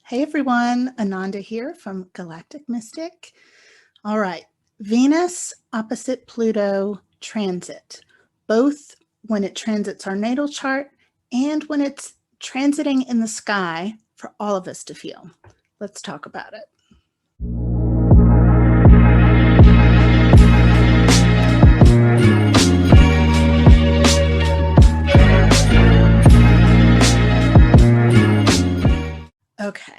Hey everyone, Ananda here from Galactic Mystic. All right, Venus opposite Pluto transit, both when it transits our natal chart and when it's transiting in the sky for all of us to feel. Let's talk about it. Okay.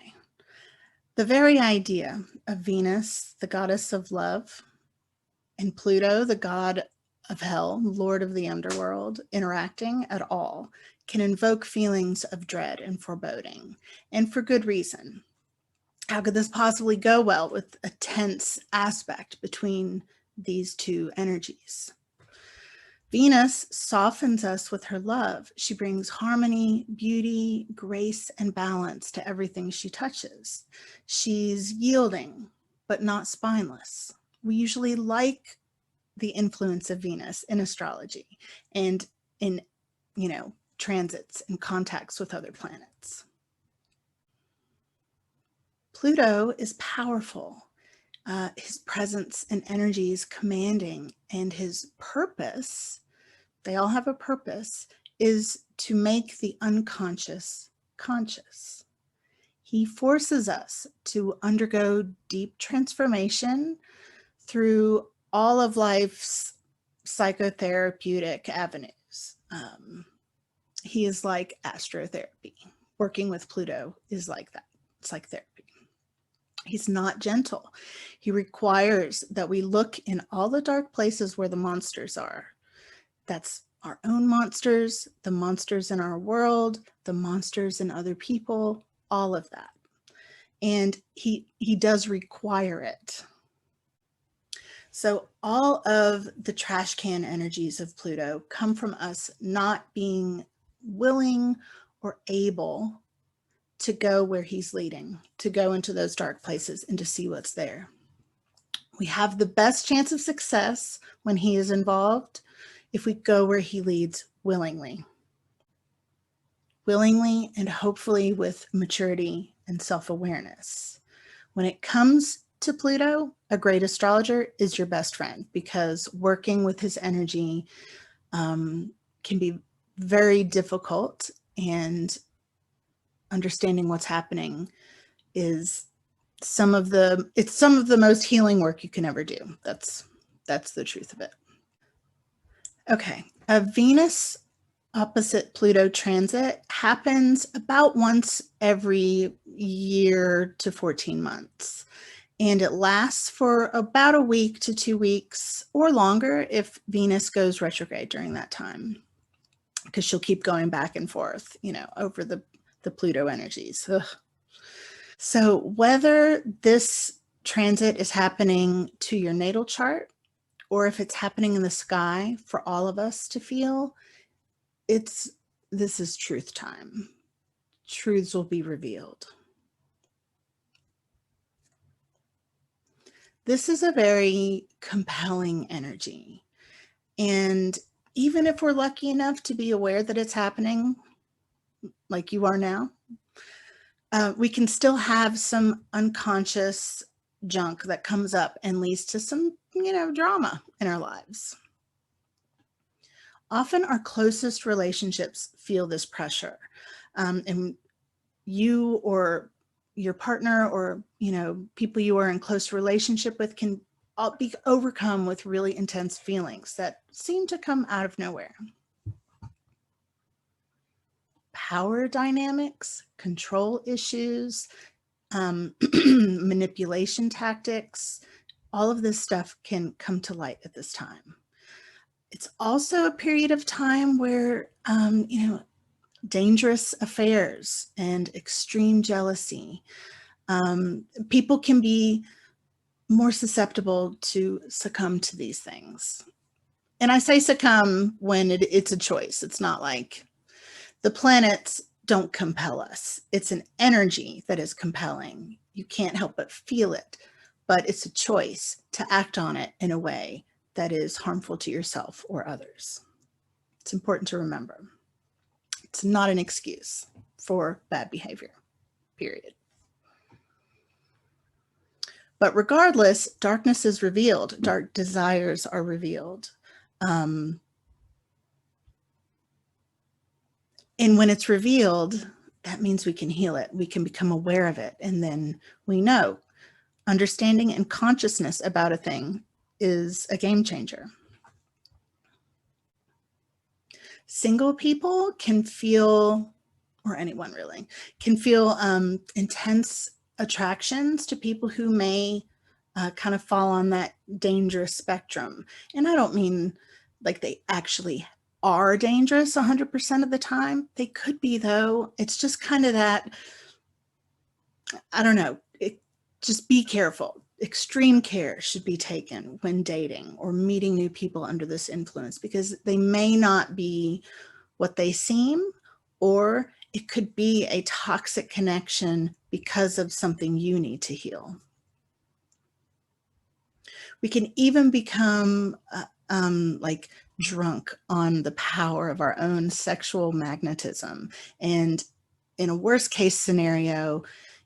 The very idea of Venus, the goddess of love, and Pluto, the god of hell, lord of the underworld, interacting at all can invoke feelings of dread and foreboding, and for good reason. How could this possibly go well with a tense aspect between these two energies? Venus softens us with her love. She brings harmony, beauty, grace, and balance to everything she touches. She's yielding, but not spineless. We usually like the influence of Venus in astrology and in, transits and contacts with other planets. Pluto is powerful. His presence and energy is commanding, and his purpose, they all have a purpose, is to make the unconscious conscious. He forces us to undergo deep transformation through all of life's psychotherapeutic avenues. He is like astrotherapy. Working with Pluto is like that. It's like therapy. He's not gentle. He requires that we look in all the dark places where the monsters are. That's our own monsters, the monsters in our world, the monsters in other people, all of that. And he does require it. So all of the trash can energies of Pluto come from us not being willing or able to go where he's leading, to go into those dark places and to see what's there. We have the best chance of success when he is involved if we go where he leads willingly and hopefully with maturity and self-awareness. When it comes to Pluto, a great astrologer is your best friend because working with his energy can be very difficult, and understanding what's happening is some of the most healing work you can ever do. That's the truth of it. Okay, a Venus opposite Pluto transit happens about once every year to 14 months. And it lasts for about a week to 2 weeks or longer if Venus goes retrograde during that time, because she'll keep going back and forth, over the Pluto energies. Ugh. So whether this transit is happening to your natal chart or if it's happening in the sky for all of us to feel, this is truth time. Truths will be revealed. This is a very compelling energy. And even if we're lucky enough to be aware that it's happening, like you are now, we can still have some unconscious junk that comes up and leads to some, drama in our lives. Often our closest relationships feel this pressure. And you or your partner or, people you are in close relationship with can be overcome with really intense feelings that seem to come out of nowhere. Power dynamics, control issues, manipulation tactics, all of this stuff can come to light at this time. It's also a period of time where, dangerous affairs and extreme jealousy. People can be more susceptible to succumb to these things. And I say succumb when it's a choice. It's not like the planets don't compel us. It's an energy that is compelling. You can't help but feel it, but it's a choice to act on it in a way that is harmful to yourself or others. It's important to remember. It's not an excuse for bad behavior, period. But regardless, darkness is revealed. Dark desires are revealed. And when it's revealed, that means we can heal it. We can become aware of it. And then we know understanding and consciousness about a thing is a game changer. Single people can feel, or anyone really, can feel intense attractions to people who may kind of fall on that dangerous spectrum. And I don't mean like they actually are dangerous 100% of the time. They could be, though. It's just kind of that, I don't know, just be careful. Extreme care should be taken when dating or meeting new people under this influence, because they may not be what they seem, or it could be a toxic connection because of something you need to heal. We can even become like drunk on the power of our own sexual magnetism, and in a worst case scenario,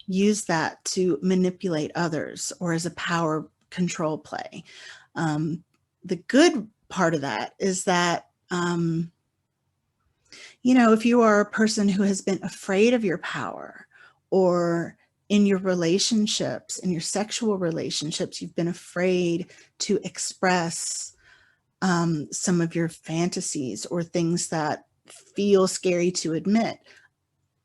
use that to manipulate others or as a power control play. The good part of that is that, you know, if you are a person who has been afraid of your power, or in your relationships, in your sexual relationships, you've been afraid to express some of your fantasies or things that feel scary to admit,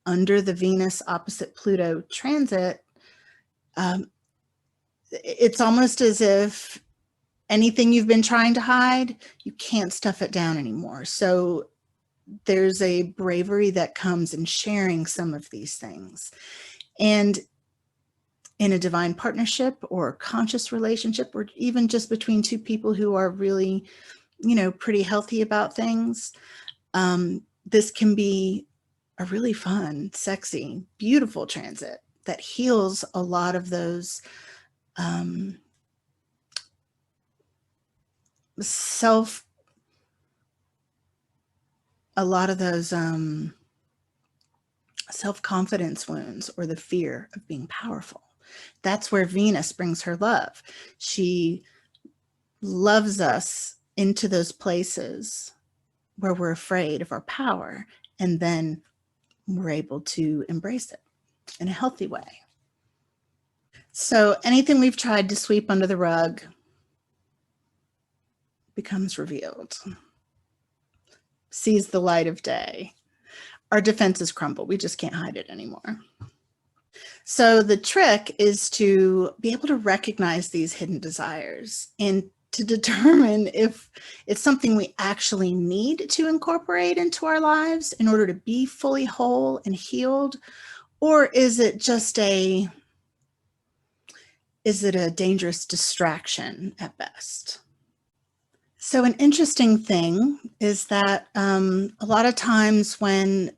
under the Venus opposite Pluto transit, it's almost as if anything you've been trying to hide, you can't stuff it down anymore. So there's a bravery that comes in sharing some of these things. And in a divine partnership or conscious relationship, or even just between two people who are really, you know, pretty healthy about things, this can be a really fun, sexy, beautiful transit that heals a lot of those self-confidence wounds, or the fear of being powerful. That's where Venus brings her love. She loves us into those places where we're afraid of our power, and then we're able to embrace it in a healthy way. So anything we've tried to sweep under the rug becomes revealed, sees the light of day. Our defenses crumble. We just can't hide it anymore. So the trick is to be able to recognize these hidden desires and to determine if it's something we actually need to incorporate into our lives in order to be fully whole and healed, or is it just a dangerous distraction at best? So an interesting thing is that a lot of times when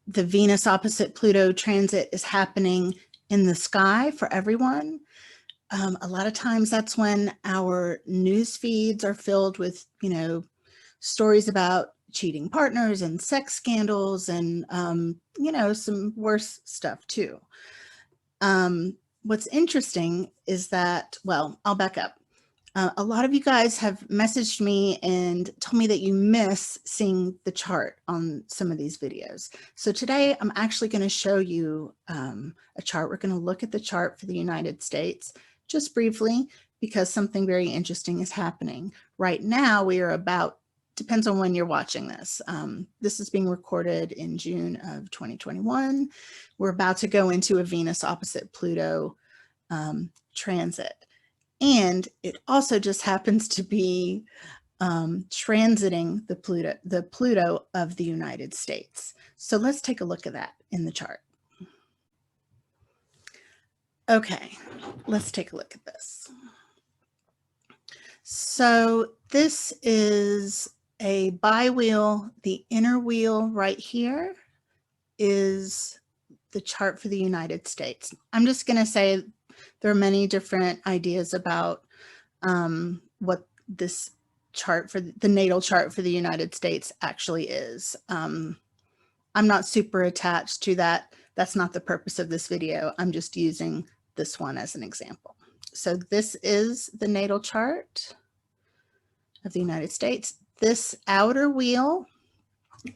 the Venus opposite Pluto transit is happening in the sky for everyone, a lot of times that's when our news feeds are filled with, you know, stories about cheating partners and sex scandals and, you know, some worse stuff too. What's interesting is that, well, I'll back up. A lot of you guys have messaged me and told me that you miss seeing the chart on some of these videos. So today I'm actually going to show you a chart. We're going to look at the chart for the United States just briefly, because something very interesting is happening. Right now we are about, depends on when you're watching this. This is being recorded in June of 2021. We're about to go into a Venus opposite Pluto transit. And it also just happens to be transiting the Pluto of the United States. So let's take a look at that in the chart. Okay, let's take a look at this. So this is a bi-wheel. The inner wheel right here is the chart for the United States. I'm just going to say there are many different ideas about what this chart for the natal chart for the United States actually is. I'm not super attached to that. That's not the purpose of this video. I'm just using this one as an example. So this is the natal chart of the United States. This outer wheel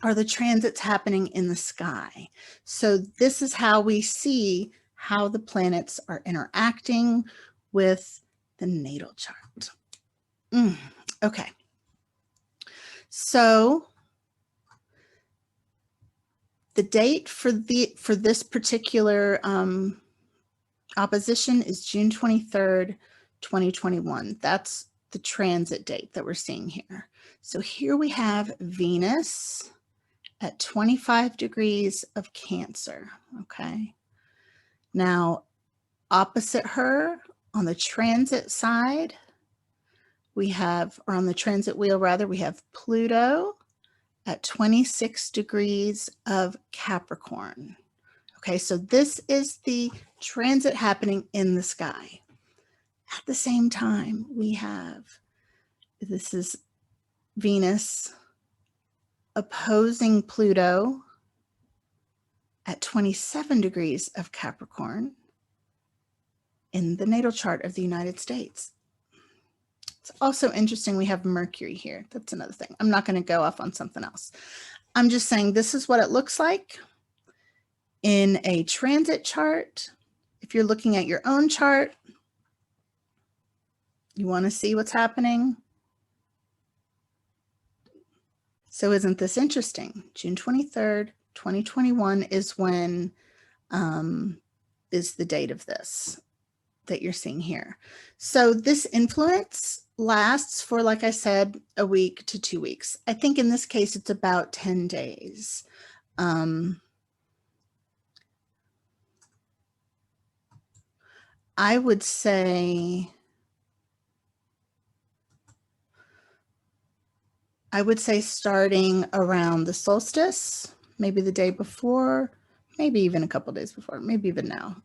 are the transits happening in the sky. So this is how we see how the planets are interacting with the natal chart. Okay. So the date for this particular opposition is June 23rd, 2021. That's the transit date that we're seeing here. So here we have Venus at 25 degrees of Cancer, okay? Now, opposite her on the transit side, we have, or on the transit wheel rather, we have Pluto at 26 degrees of Capricorn. Okay, so this is the transit happening in the sky. At the same time, we have, this is Venus opposing Pluto at 27 degrees of Capricorn in the natal chart of the United States. It's also interesting we have Mercury here. That's another thing. I'm not going to go off on something else. I'm just saying this is what it looks like in a transit chart. If you're looking at your own chart, you want to see what's happening. So isn't this interesting? June 23rd, 2021 is when is the date of this that you're seeing here. So this influence lasts for, like I said, a week to 2 weeks. I think in this case, it's about 10 days. I would say starting around the solstice, maybe the day before, maybe even a couple days before, maybe even now.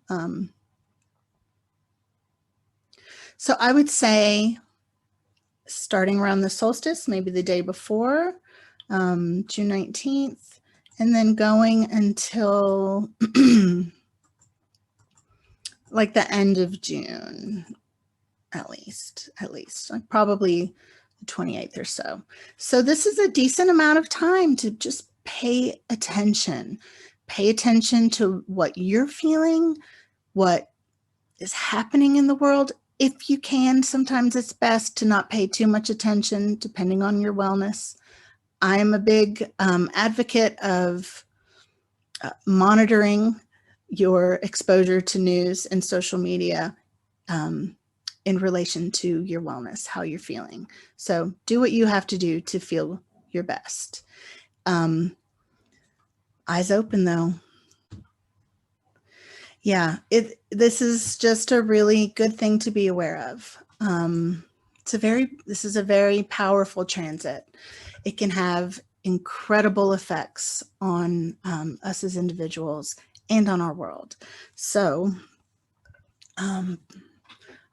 So I would say starting around the solstice, maybe the day before, June 19th, and then going until like the end of June, at least, like probably the 28th or so. So this is a decent amount of time to just pay attention to what you're feeling, what is happening in the world. If you can, sometimes it's best to not pay too much attention, depending on your wellness. I'm a big advocate of monitoring your exposure to news and social media in relation to your wellness, how you're feeling. So do what you have to do to feel your best. Eyes open though. Yeah, this is just a really good thing to be aware of. This is a very powerful transit. It can have incredible effects on us as individuals and on our world. So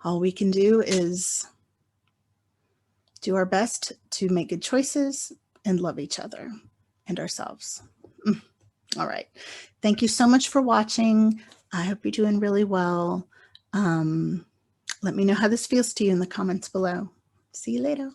all we can do is do our best to make good choices and love each other and ourselves. All right. Thank you so much for watching. I hope you're doing really well. Let me know how this feels to you in the comments below. See you later.